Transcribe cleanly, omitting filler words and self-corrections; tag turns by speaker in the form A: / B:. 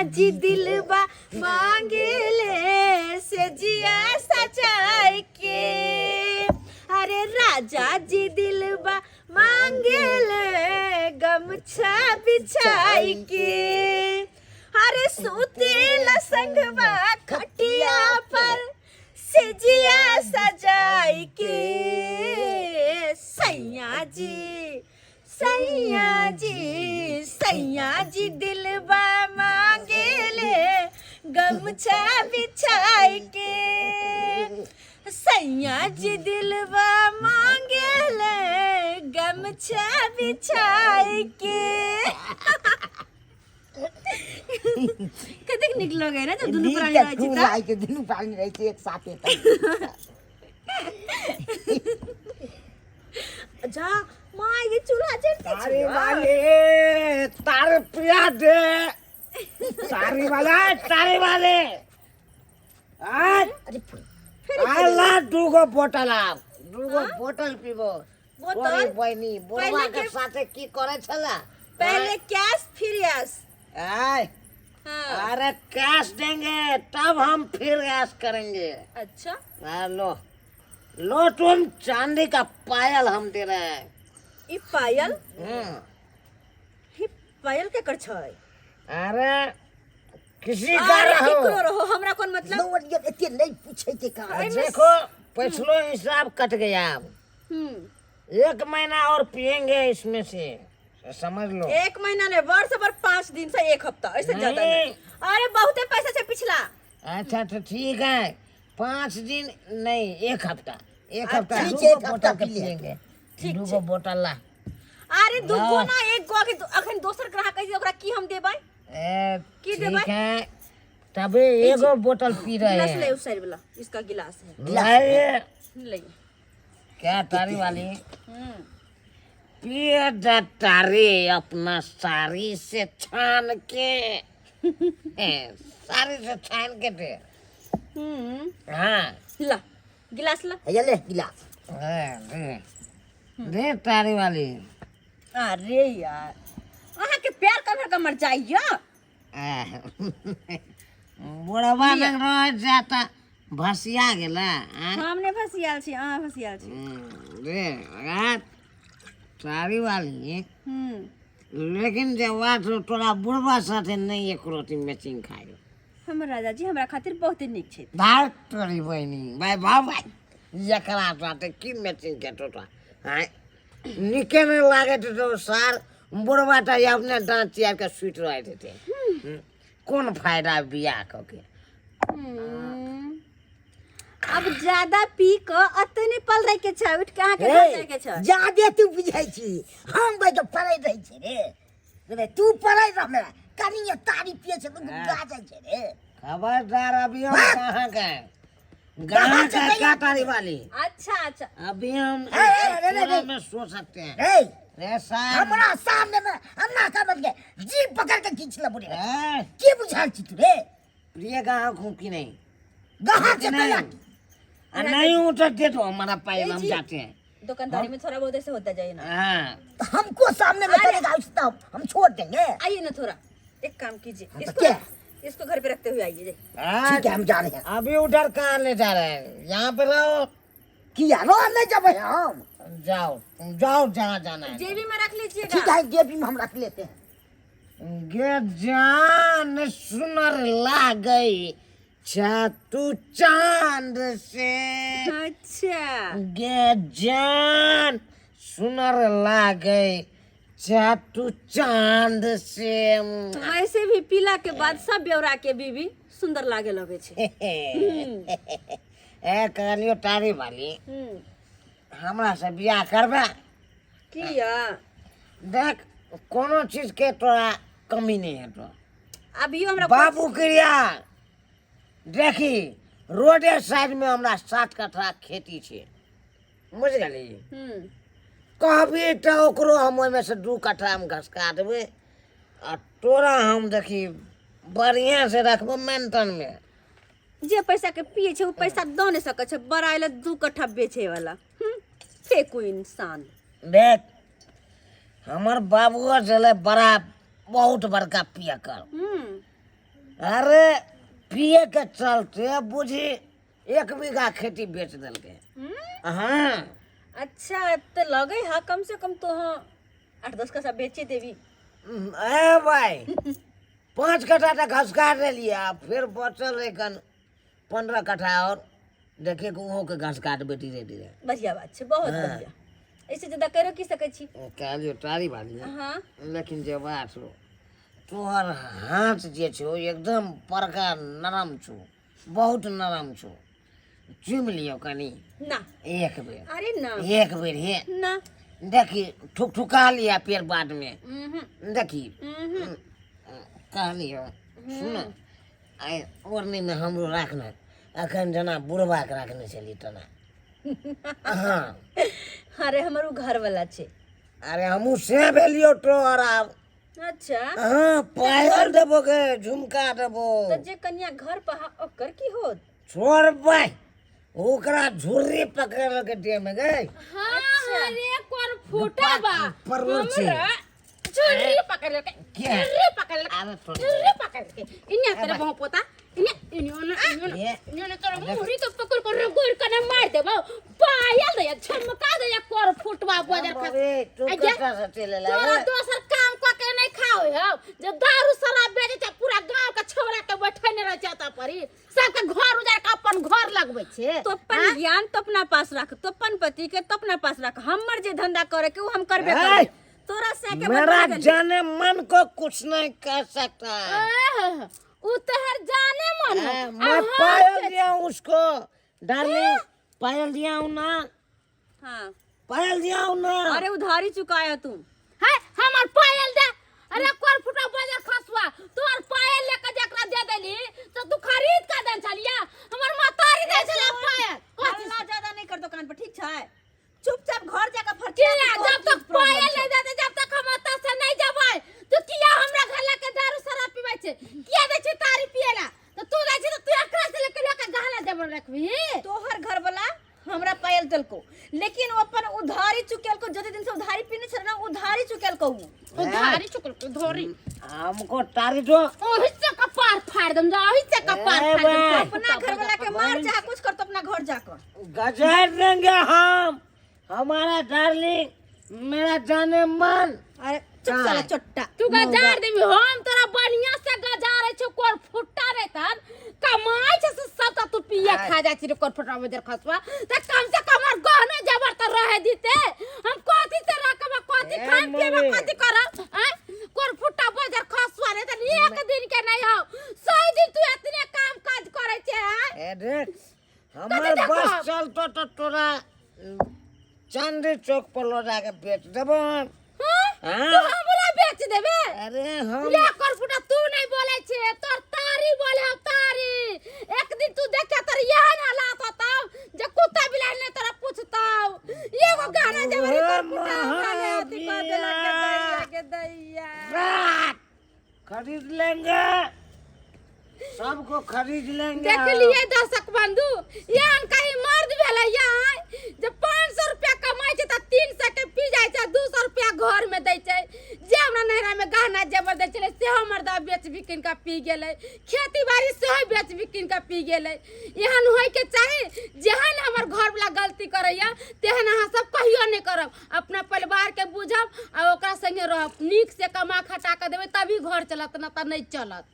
A: जी दिलबा मांगेले से जिया सजाई के। अरे राजा जी दिलबा मांगेले गमछा बिछाई के। अरे सुतेला संगवा खटिया पर से जिया सजाई के। सैया जी सैया जी सैया जी दिलबा मांगेले गमछा बिछाई के। सैया जी दिलबा मांगेले गमछा बिछाई के। कतेक निक लगे ना जब दुनू प्राणी रहै छै त
B: लाइ के दुनू प्राणी रहै छै एक साथे
A: जा माँ ये चूल्हा जलती
B: तारे वाले तारे पिया दे तारे वाले आज आला दुगो बोतल पीबो
A: बोतल
B: बहनी बोलवा के साथे की करे छला
A: पहले कैश फिर यस।
B: आय अरे कैश देंगे तब हम फिर गैस करेंगे।
A: अच्छा
B: लो तुम चांदी का पायल हम दे रहे हैं।
A: ई पायल ही पायल के कर छै।
B: अरे किसी का
A: रहो हमरा कौन मतलब
B: लो एते नहीं पूछे के का देखो पिछलो हिसाब कट गया अब 1 महीना और पिएंगे इसमें से समझ लो।
A: 1 महीना ने वर्ष भर 5 दिन से 1 हफ्ता ऐसे ज्यादा नहीं। अरे बहुते पैसा से पिछला।
B: अच्छा तो ठीक है 5 दिन नहीं 1 हफ्ता 1 हफ्ता बोतल के पिएंगे। दूगो बोतल ला।
A: अरे दूगो ना एक गो के अखन दोसर ग्राहक है ओकरा की हम देबै की देबै।
B: ठीक है तबे एगो बोतल पी रहे हैं।
A: ले उस साइड वाला इसका गिलास है
B: लाइए
A: ले
B: क्या तारी वाली पिए तारी अपना साड़ी से छान के साड़ी से छान के दे। हाँ
A: ला गिलास ला
B: ये ले गिलास दे तारी वाली।
A: अरे यार अहाँ के प्यार कर का मर जाइया।
B: बुढ़वा लग रहा जाता भसिया गेला।
A: हमने फसियाल छी अहाँ फसियाल छी।
B: दे रात तारी वाली लेकिन जब बात तोरा बुढ़वा साथे नहीं एक रोटी मैचिंग खाए।
A: हमर राजा जी हमरा खातिर बहुत निक छै।
B: भाग तोरी बहनी भाई भाई एकरा साथे की मैचिंग के तोरा हां निके नहीं लागे तो सार बुढ़वा ता अपने दांत चियार के सुत रहे थे। कौन फायदा बियाह क के।
A: अब ज्यादा पी क अतने पल रह के छ उठ कहां के जाए के छ।
B: ज्यादा तू बुझाई छी हम भाई तो पढ़ाई रही छी रे तू पढ़ाई रह मेरा कनिया तारी पिए छ तू गा जाय छ रे। खबरदार अभी हम कहां गए गांव का क्या तारी वाली।
A: अच्छा
B: अभी हम में सो सकते हैं। रे साहब हमरा सामने में अन्ना का बन के जीप पकड़ के खींच ले बुढ़े की बुझाल छी तू रे। प्रिय गांव घूम की नहीं गांव से नहीं उठते तो हमारा पायल हम जाते हैं।
A: दुकानदारी में थोड़ा बहुत ऐसे होता जाए ना।
B: हाँ हमको सामने में करेगा उसका हम छोड़ देंगे।
A: आइए ना थोड़ा एक काम कीजिए इसको घर पे रखते हुए आइए।
B: ठीक है हम जा रहे हैं। अभी उधर कहाँ ले जा रहे हैं यहाँ पे रहो किया रो नहीं जब हम जाओ तुम जाओ जहाँ जाना है।
A: जेबी में रख लीजिएगा।
B: ठीक है जेबी में हम रख लेते हैं। गे जान सुनर ला गई तू चांद से।
A: अच्छा
B: गे जान सुनर ला गई तू चांद से।
A: वैसे भी पीला के बाद सब ब्यौरा के बीबी सुंदर लागे लगे छे।
B: ए कहलियो तारी वाली हमरा से बियाह करबे
A: किया।
B: देख कोनो चीज के तोरा कमी नहीं है। तो
A: अभी हमरा
B: बाबू क्रिया देखी रोडे साइड में हमरा 7 कट्ठा खेती छे बुझ गेली। कहबी तो ओकरो हम ओहि में से 2 कट्ठा हम घसका देबे आ तोरा हम देखी बढ़िया से रखबो मेंटेन में।
A: जे पैसा के पिए छे वो पैसा द नहीं सके छे बराइले 2 कट्ठा बेचे वाला फेकू इंसान।
B: देख हमर बाबुआ चले बड़ा बहुत बड़का पिया कर अरे पिए के चलते बुझी 1 बीघा खेती बेच दिलके। हाँ
A: अच्छा तो लगे हा कम से कम तो हाँ 8-10 कट्ठा बेचे देवी।
B: ए भाई 5 कट्ठा तक घास काट लिया, फिर बचल एक 15 कट्ठा और देखे को के घास काट बेटी रेडी रहे।
A: बढ़िया बात है, बहुत
B: हाँ।
A: बढ़िया। ऐसे ज्यादा करो की सके छी।
B: कालियो टारी बाली है।
A: हाँ
B: लेकिन जे बात हो तोहर हाथ जे छो एकदम परका नरम छो, बहुत नरम छो। चुम लियो कनी
A: ना
B: एक बेर,
A: अरे ना
B: एक बेर हे
A: ना
B: देखी ठुकठुका लिया पेड़ बाद में
A: उहुं,
B: देखी
A: उहुं।
B: कह लियो सुन आए ओरनी में हमरो राखना अखन जना बुढ़वा के राखने चली तना। हाँ
A: अरे हमारू घर वाला छे।
B: अरे हमू से भेलियो तो और आब
A: अच्छा
B: हाँ पायल देबो के झुमका देबो।
A: तो जे कन्या घर पर ओकर की होत?
B: छोड़ भाई ओकरा झुर्री पकड़ के दे में गए।
C: हाँ अरे कोर फूटा बा
B: परवर छे
C: झुर्री पकड़ के
B: क्या?
C: झुर्री पकड़ के
B: अरे थोड़ी
C: झुर्री पकड़ के इन्या तेरे बहु पोता इन्या तेरे मुहरी तो पकड़ कर गोर कने मार देबो पायल दे झमका दे कोर फुटवा बजर खा।
B: अरे तू कटा से चले
C: तोरा
B: ला
C: दोसर काम क के नहीं खाओ हो जे दारू शराब बेचे त पूरा गांव के छोरा के बैठने रह जाता परी सबके घर उजाड़ के अपन घर लगबै छे।
A: तो अपन ज्ञान तो अपना पास रख, तो अपन पति के तो अपना पास रख। हमर जे धंधा करे के वो हम करबे करबे। तोरा से के
B: मेरा जाने मन को कुछ नहीं कर सकता।
C: उ तहर जाने मन हो।
B: मैं पायल दिया हूँ उसको डार्लिंग, पायल दिया हूँ ना,
A: हाँ
B: पायल दिया हूँ ना।
A: अरे उधारी चुकाया तुम।
C: है हमर पायल दे। अरे कोर फुटा बाजार खसवा तोर पायल लेके जकरा दे देली तो तू खरीद का दे चलिया हमर मातारी दे चला पायल।
A: हल्ला ज्यादा नहीं कर दुकान पर, ठीक है? चुपचाप घर जाकर
C: किया
A: फरके
C: जब तक पायल नहीं देते जब तक हम ओता से नहीं जबै तो किया हमरा घर लेके दारू शराब पीबै छे किया दे छे तारी पियला तो तू दे छे तो तू एकरा से लेके लोके गहना देबो रखबी।
A: तोहर घर वाला हमरा पायल दल को, लेकिन वो अपन उधारी चुकेल को जते दिन से उधारी पीने छे ना उधारी चुकेल को
C: उधारी चुकल के धोरी
B: हमको तारी दो।
C: ओहि से कपार फाड़ दम जा ओहि से कपार
B: ए
C: फाड़ दम।
B: बा।
A: अपना घर वाला के मार चाहे कुछ कर तो अपना घर जाकर
B: गजार देंगे हम, हमारा डार्लिंग मेरा जाने मन।
A: अरे चुप साला चट्टा।
C: तू गजार देबी हम तोरा बढ़िया से गजारे छ कोर फुट्टा रे तन कमाई छ से सब तू पिए खा जा छी रे कोर फुट्टा में देर खसवा त कम से कम और गहने जबर त रह दीते हम कथि से रखब कथि खाए पिए कथि करब कोर फुट्टा बजर खसवा रे त एक दिन के नहीं हो 100 दिन तू इतने काम काज करे छे।
B: ए देख हमार बस चलतो तो तोरा चांदी चौक पर लो जाके बेच देबो।
C: हां तू हमरा बेच देबे।
B: अरे हम
C: ले कोर फुट्टा तू नहीं बोले छे तोर तारी बोले हो तारी एक दिन तू देखे तोर यहां ना लात होता जे कुत्ता बिलाई ने तोरा पूछता एगो गाना जबरी कोर फुट्टा खाने आती कर देला के दैया
B: रात खरीद लेंगे, सबको खरीद लेंगे।
C: देख लिए दर्शक बंधु यान कहीं मर्द भेले यहाँ जब 500 रुपया कमाई छे त 300 के पी जाय छे 200 रुपया घर में दै छे जे हमरा नहरा में गहना जेवर दै छले से हमर दा बेच बिकिन का पी गेलै खेती बाड़ी से ही बेच बिकिन का पी गेलै। एहन होय के चाही जेहन हमर घर वाला गलती करैया तेहन अहाँ सब कहियो नहीं करब। अपना परिवार के बुझब आ ओकरा संगे रहब नीक से कमा खटा के देबै तभी घर चलत ना त नहीं चलत।